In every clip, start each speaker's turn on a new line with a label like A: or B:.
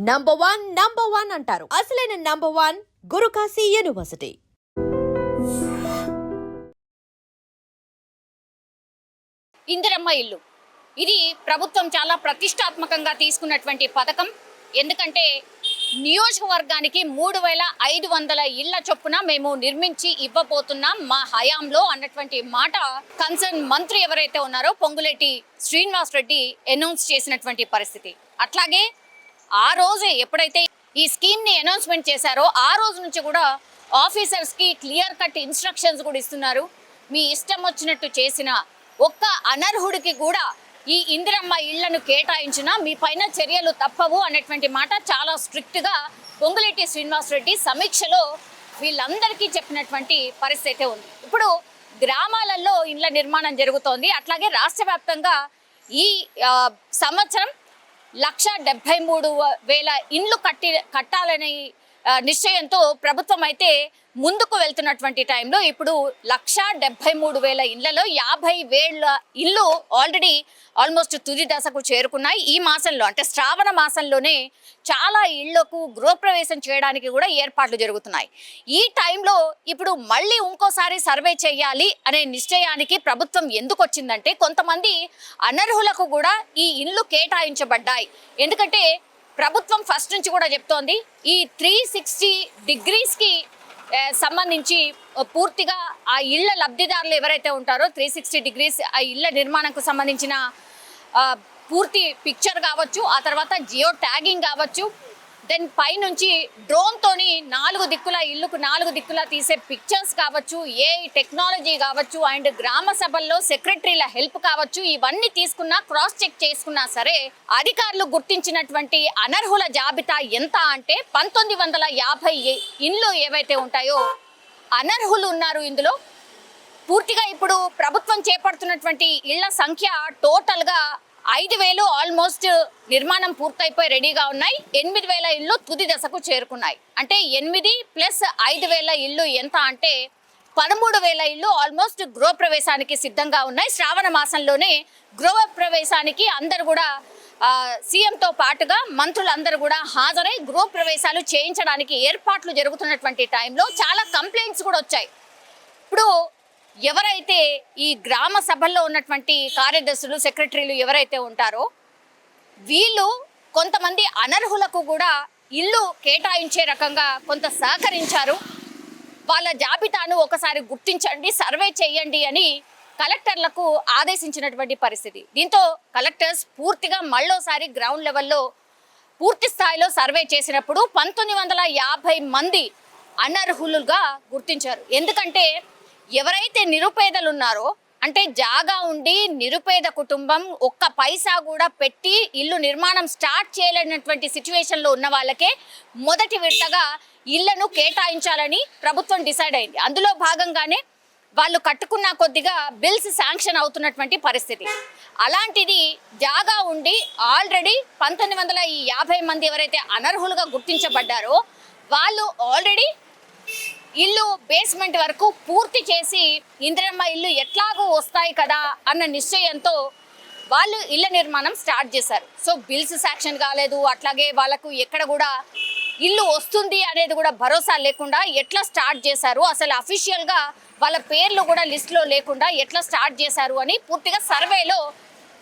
A: Number one అంటారు. అసలైన number one Gurukashi university.
B: Indiramma ఇల్లు ఇది ప్రభుత్వం చాలా ప్రతిష్టాత్మకంగా తీసుకున్నటువంటి పథకం. ఎందుకంటే నియోజకవర్గానికి 3500 ఇళ్ల చొప్పున మేము నిర్మించి ఇవ్వబోతున్నాం మా హయాంలో అన్నటువంటి మాట కన్సర్న్ మంత్రి ఎవరైతే ఉన్నారో పొంగులేటి శ్రీనివాస్ రెడ్డి అనౌన్స్ చేసినటువంటి పరిస్థితి. అట్లాగే ఆ రోజే ఎప్పుడైతే ఈ స్కీమ్ ని అనౌన్స్మెంట్ చేశారో ఆ రోజు నుంచి కూడా ఆఫీసర్స్ కి క్లియర్ కట్ ఇన్స్ట్రక్షన్స్ కూడా ఇస్తున్నారు. మీ ఇష్టం వచ్చినట్టు చేసిన ఒక్క అనర్హుడికి కూడా ఈ ఇందిరమ్మ ఇళ్లను కేటాయించినా మీ పైన చర్యలు తప్పవు అనేటువంటి మాట చాలా స్ట్రిక్ట్ గా పొంగులేటి శ్రీనివాస్ రెడ్డి సమీక్షలో వీళ్ళందరికీ చెప్పినటువంటి పరిస్థితి ఉంది. ఇప్పుడు గ్రామాలలో ఇళ్ల నిర్మాణం జరుగుతోంది. అట్లాగే రాష్ట్ర వ్యాప్తంగా ఈ సంవత్సరం 1,73,000 ఇండ్లు కట్టాలని నిశ్చయంతో ప్రభుత్వం అయితే ముందుకు వెళ్తున్నటువంటి టైంలో ఇప్పుడు 1,73,000 ఇళ్లలో 50,000 ఇళ్ళు ఆల్మోస్ట్ తుది దశకు చేరుకున్నాయి. ఈ మాసంలో అంటే శ్రావణ మాసంలోనే చాలా ఇళ్లకు గృహప్రవేశం చేయడానికి కూడా ఏర్పాట్లు జరుగుతున్నాయి. ఈ టైంలో ఇప్పుడు మళ్ళీ ఇంకోసారి సర్వే చేయాలి అనే నిశ్చయానికి ప్రభుత్వం ఎందుకు వచ్చిందంటే కొంతమంది అనర్హులకు కూడా ఈ ఇళ్ళు కేటాయించబడ్డాయి. ఎందుకంటే ప్రభుత్వం ఫస్ట్ నుంచి కూడా చెప్తోంది ఈ 360 డిగ్రీస్కి సంబంధించి పూర్తిగా ఆ ఇళ్ల లబ్ధిదారులు ఎవరైతే ఉంటారో 360 డిగ్రీస్ ఆ ఇళ్ల నిర్మాణంకు సంబంధించిన పూర్తి పిక్చర్ కావచ్చు, ఆ తర్వాత జియో ట్యాగింగ్ కావచ్చు, దెన్ పైనుంచి డ్రోన్తోని 4 దిక్కుల ఇల్లుకు 4 దిక్కుల తీసే పిక్చర్స్ కావచ్చు, ఏ టెక్నాలజీ కావచ్చు, అండ్ గ్రామ సభల్లో సెక్రటరీల హెల్ప్ కావచ్చు, ఇవన్నీ తీసుకున్నా క్రాస్ చెక్ చేసుకున్నా సరే అధికారులు గుర్తించినటువంటి అనర్హుల జాబితా ఎంత అంటే 1950 ఇండ్లు ఏవైతే ఉంటాయో అనర్హులు ఉన్నారు ఇందులో. పూర్తిగా ఇప్పుడు ప్రభుత్వం చేపడుతున్నటువంటి ఇళ్ల సంఖ్య టోటల్గా 5,000 ఆల్మోస్ట్ నిర్మాణం పూర్తయిపోయి రెడీగా ఉన్నాయి. 8,000 ఇళ్ళు తుది దశకు చేరుకున్నాయి. అంటే 8 ప్లస్ 5,000 ఇళ్ళు ఎంత అంటే 13,000 ఇళ్ళు ఆల్మోస్ట్ గృహప్రవేశానికి సిద్ధంగా ఉన్నాయి. శ్రావణ మాసంలోనే గృహప్రవేశానికి అందరు కూడా సీఎంతో పాటుగా మంత్రులందరూ కూడా హాజరై గృహప్రవేశాలు చేయించడానికి ఏర్పాట్లు జరుగుతున్నటువంటి టైంలో చాలా కంప్లైంట్స్ కూడా వచ్చాయి. ఇప్పుడు ఎవరైతే ఈ గ్రామ సభల్లో ఉన్నటువంటి కార్యదర్శులు సెక్రటరీలు ఎవరైతే ఉంటారో వీళ్ళు కొంతమంది అనర్హులకు కూడా ఇల్లు కేటాయించే రకంగా కొంత సహకరించారు. వాళ్ళ జాబితాను ఒకసారి గుర్తించండి, సర్వే చేయండి అని కలెక్టర్లకు ఆదేశించినటువంటి పరిస్థితి. దీంతో కలెక్టర్స్ పూర్తిగా మళ్ళోసారి గ్రౌండ్ లెవెల్లో పూర్తి స్థాయిలో సర్వే చేసినప్పుడు 1950 మంది అనర్హులుగా గుర్తించారు. ఎందుకంటే ఎవరైతే నిరుపేదలు ఉన్నారో అంటే జాగా ఉండి నిరుపేద కుటుంబం ఒక్క పైసా కూడా పెట్టి ఇల్లు నిర్మాణం స్టార్ట్ చేయలేనటువంటి సిచ్యువేషన్లో ఉన్న వాళ్ళకే మొదటి విడతగా ఇళ్లను కేటాయించాలని ప్రభుత్వం డిసైడ్ అయింది. అందులో భాగంగానే వాళ్ళు కట్టుకున్న కొద్దిగా బిల్స్ శాంక్షన్ అవుతున్నటువంటి పరిస్థితి. అలాంటిది జాగా ఉండి ఆల్రెడీ 1950 మంది ఎవరైతే అనర్హులుగా గుర్తించబడ్డారో వాళ్ళు ఆల్రెడీ ఇల్లు బేస్మెంట్ వరకు పూర్తి చేసి ఇందిరమ్మ ఇల్లు ఎట్లాగో వస్తాయి కదా అన్న నిశ్చయంతో వాళ్ళు ఇళ్ల నిర్మాణం స్టార్ట్ చేశారు. సో బిల్స్ శాంక్షన్ కాలేదు, అట్లాగే వాళ్ళకు ఎక్కడ కూడా ఇల్లు వస్తుంది అనేది కూడా భరోసా లేకుండా ఎట్లా స్టార్ట్ చేశారు, అసలు అఫీషియల్గా వాళ్ళ పేర్లు కూడా లిస్టులో లేకుండా ఎట్లా స్టార్ట్ చేశారు అని పూర్తిగా సర్వేలో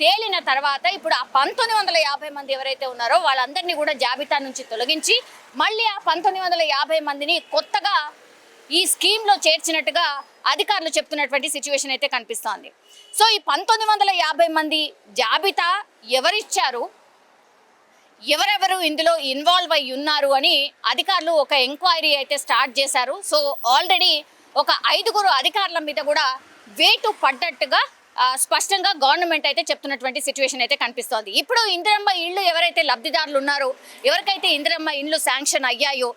B: తేలిన తర్వాత ఇప్పుడు ఆ 1950 మంది ఎవరైతే ఉన్నారో వాళ్ళందరినీ కూడా జాబితా నుంచి తొలగించి మళ్ళీ ఆ 1950 మందిని కొత్తగా ఈ స్కీమ్లో చేర్చినట్టుగా అధికారులు చెప్తున్నటువంటి సిచ్యువేషన్ అయితే కనిపిస్తోంది. సో ఈ 1950 మంది జాబితా ఎవరిచ్చారు, ఎవరెవరు ఇందులో ఇన్వాల్వ్ అయి ఉన్నారు అని అధికారులు ఒక ఎంక్వైరీ అయితే స్టార్ట్ చేశారు. సో ఆల్రెడీ ఒక 5 అధికారుల మీద కూడా వేటు పడ్డట్టుగా స్పష్టంగా గవర్నమెంట్ అయితే చెప్తున్నటువంటి సిచ్యువేషన్ అయితే కనిపిస్తోంది. ఇప్పుడు ఇందిరమ్మ ఇళ్ళు ఎవరైతే లబ్ధిదారులు ఉన్నారో, ఎవరికైతే ఇందిరమ్మ ఇళ్ళు శాంక్షన్ అయ్యాయో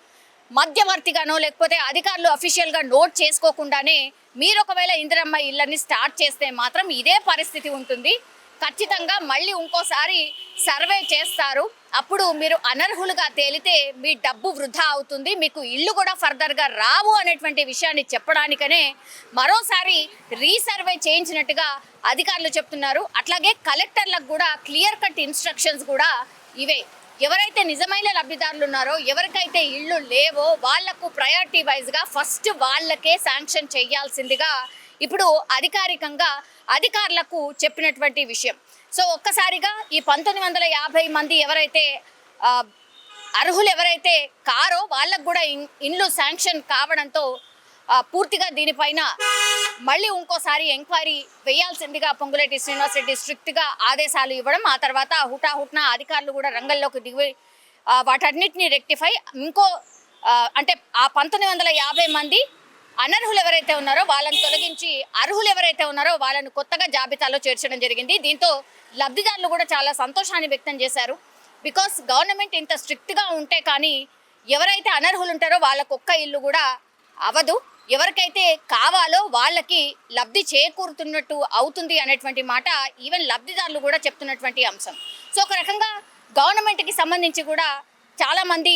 B: మధ్యవర్తిగానో లేకపోతే అధికారులు అఫీషియల్గా నోట్ చేసుకోకుండానే మీరు ఒకవేళ ఇందిరమ్మ ఇళ్ళని స్టార్ట్ చేస్తే మాత్రం ఇదే పరిస్థితి ఉంటుంది. ఖచ్చితంగా మళ్ళీ ఇంకోసారి సర్వే చేస్తారు. అప్పుడు మీరు అనర్హులుగా తేలితే మీ డబ్బు వృధా అవుతుంది, మీకు ఇల్లు కూడా ఫర్దర్గా రావు అనేటువంటి విషయాన్ని చెప్పడానికనే మరోసారి రీసర్వే చేయించినట్టుగా అధికారులు చెప్తున్నారు. అట్లాగే కలెక్టర్లకు కూడా క్లియర్ కట్ ఇన్స్ట్రక్షన్స్ కూడా ఇవే. ఎవరైతే నిజమైన లబ్ధిదారులు ఉన్నారో, ఎవరికైతే ఇళ్ళు లేవో వాళ్లకు ప్రయారిటీ వైజ్గా ఫస్ట్ వాళ్ళకే శాంక్షన్ చేయాల్సిందిగా ఇప్పుడు అధికారికంగా అధికారులకు చెప్పినటువంటి విషయం. సో ఒక్కసారిగా ఈ 1950 మంది ఎవరైతే అర్హులు ఎవరైతే కారో వాళ్ళకు కూడా ఇండ్లు శాంక్షన్ కావడంతో పూర్తిగా దీనిపైన మళ్ళీ ఇంకోసారి ఎంక్వైరీ వేయాల్సిందిగా పొంగులేటి శ్రీనివాసరెడ్డి స్ట్రిక్ట్గా ఆదేశాలు ఇవ్వడం, ఆ తర్వాత హుటాహుట్న అధికారులు కూడా రంగంలోకి దిగి వాటన్నిటిని రెక్టిఫై అంటే ఆ 1950 మంది అనర్హులు ఎవరైతే ఉన్నారో వాళ్ళని తొలగించి అర్హులు ఎవరైతే ఉన్నారో వాళ్ళని కొత్తగా జాబితాలో చేర్చడం జరిగింది. దీంతో లబ్ధిదారులు కూడా చాలా సంతోషాన్ని వ్యక్తం చేశారు. బికాస్ గవర్నమెంట్ ఇంత స్ట్రిక్ట్గా ఉంటే కానీ ఎవరైతే అనర్హులు ఉంటారో వాళ్ళకు ఒక్క ఇల్లు కూడా అవదు, ఎవరికైతే కావాలో వాళ్ళకి లబ్ధి చేకూరుతున్నట్టు అవుతుంది అనేటువంటి మాట ఈవెన్ లబ్ధిదారులు కూడా చెప్తున్నటువంటి అంశం. సో ఒక రకంగా గవర్నమెంట్కి సంబంధించి కూడా చాలామంది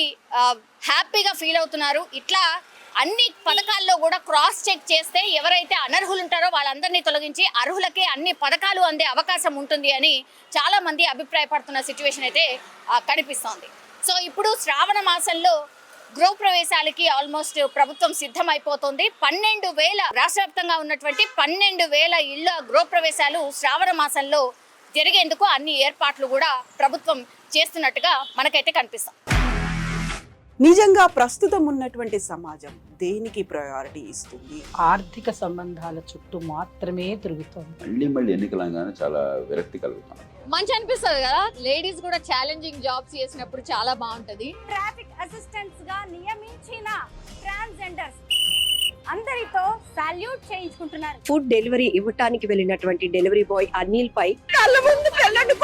B: హ్యాపీగా ఫీల్ అవుతున్నారు. ఇట్లా అన్ని పథకాల్లో కూడా క్రాస్ చెక్ చేస్తే ఎవరైతే అనర్హులు ఉంటారో వాళ్ళందరినీ తొలగించి అర్హులకే అన్ని పథకాలు అందే అవకాశం ఉంటుంది అని చాలా మంది అభిప్రాయపడుతున్న సిచ్యువేషన్ అయితే కనిపిస్తోంది. సో ఇప్పుడు శ్రావణ మాసంలో గృహప్రవేశాలకి ఆల్మోస్ట్ ప్రభుత్వం సిద్ధమైపోతుంది. 12,000 రాష్ట్ర వ్యాప్తంగా ఉన్నటువంటి 12,000 ఇళ్ల గృహప్రవేశాలు శ్రావణ మాసంలో జరిగేందుకు అన్ని ఏర్పాట్లు కూడా ప్రభుత్వం చేస్తున్నట్టుగా మనకైతే కనిపిస్తుంది.
C: నిజంగా ప్రస్తుతం ఉన్నటువంటి సమాజం దేనికి ప్రయారిటీ ఇస్తుంది?
D: ఆర్థిక సంబంధాల చుట్టూ మాత్రమే తిరుగుతోంది.
E: మళ్ళీ ఎన్నికలంగానే చాలా విరక్తి కలుగుతాం.
B: మంచి అనిపిస్తుంది కదా, లేడీస్ కూడా ఛాలెంజింగ్ జాబ్స్ చేసినప్పుడు చాలా బాగుంటది.
F: ట్రాఫిక్ అసిస్టెంట్స్ గా నియమించిన ట్రాన్స్జెండర్స్ అందరితో సాల్యూట్ చేయించుకుంటున్నారు.
G: ఫుడ్ డెలివరీ ఇవ్వటానికి వెళ్ళినటువంటి డెలివరీ బాయ్ అనిల్ పై కళ్ళ ముందు పెళ్ళండి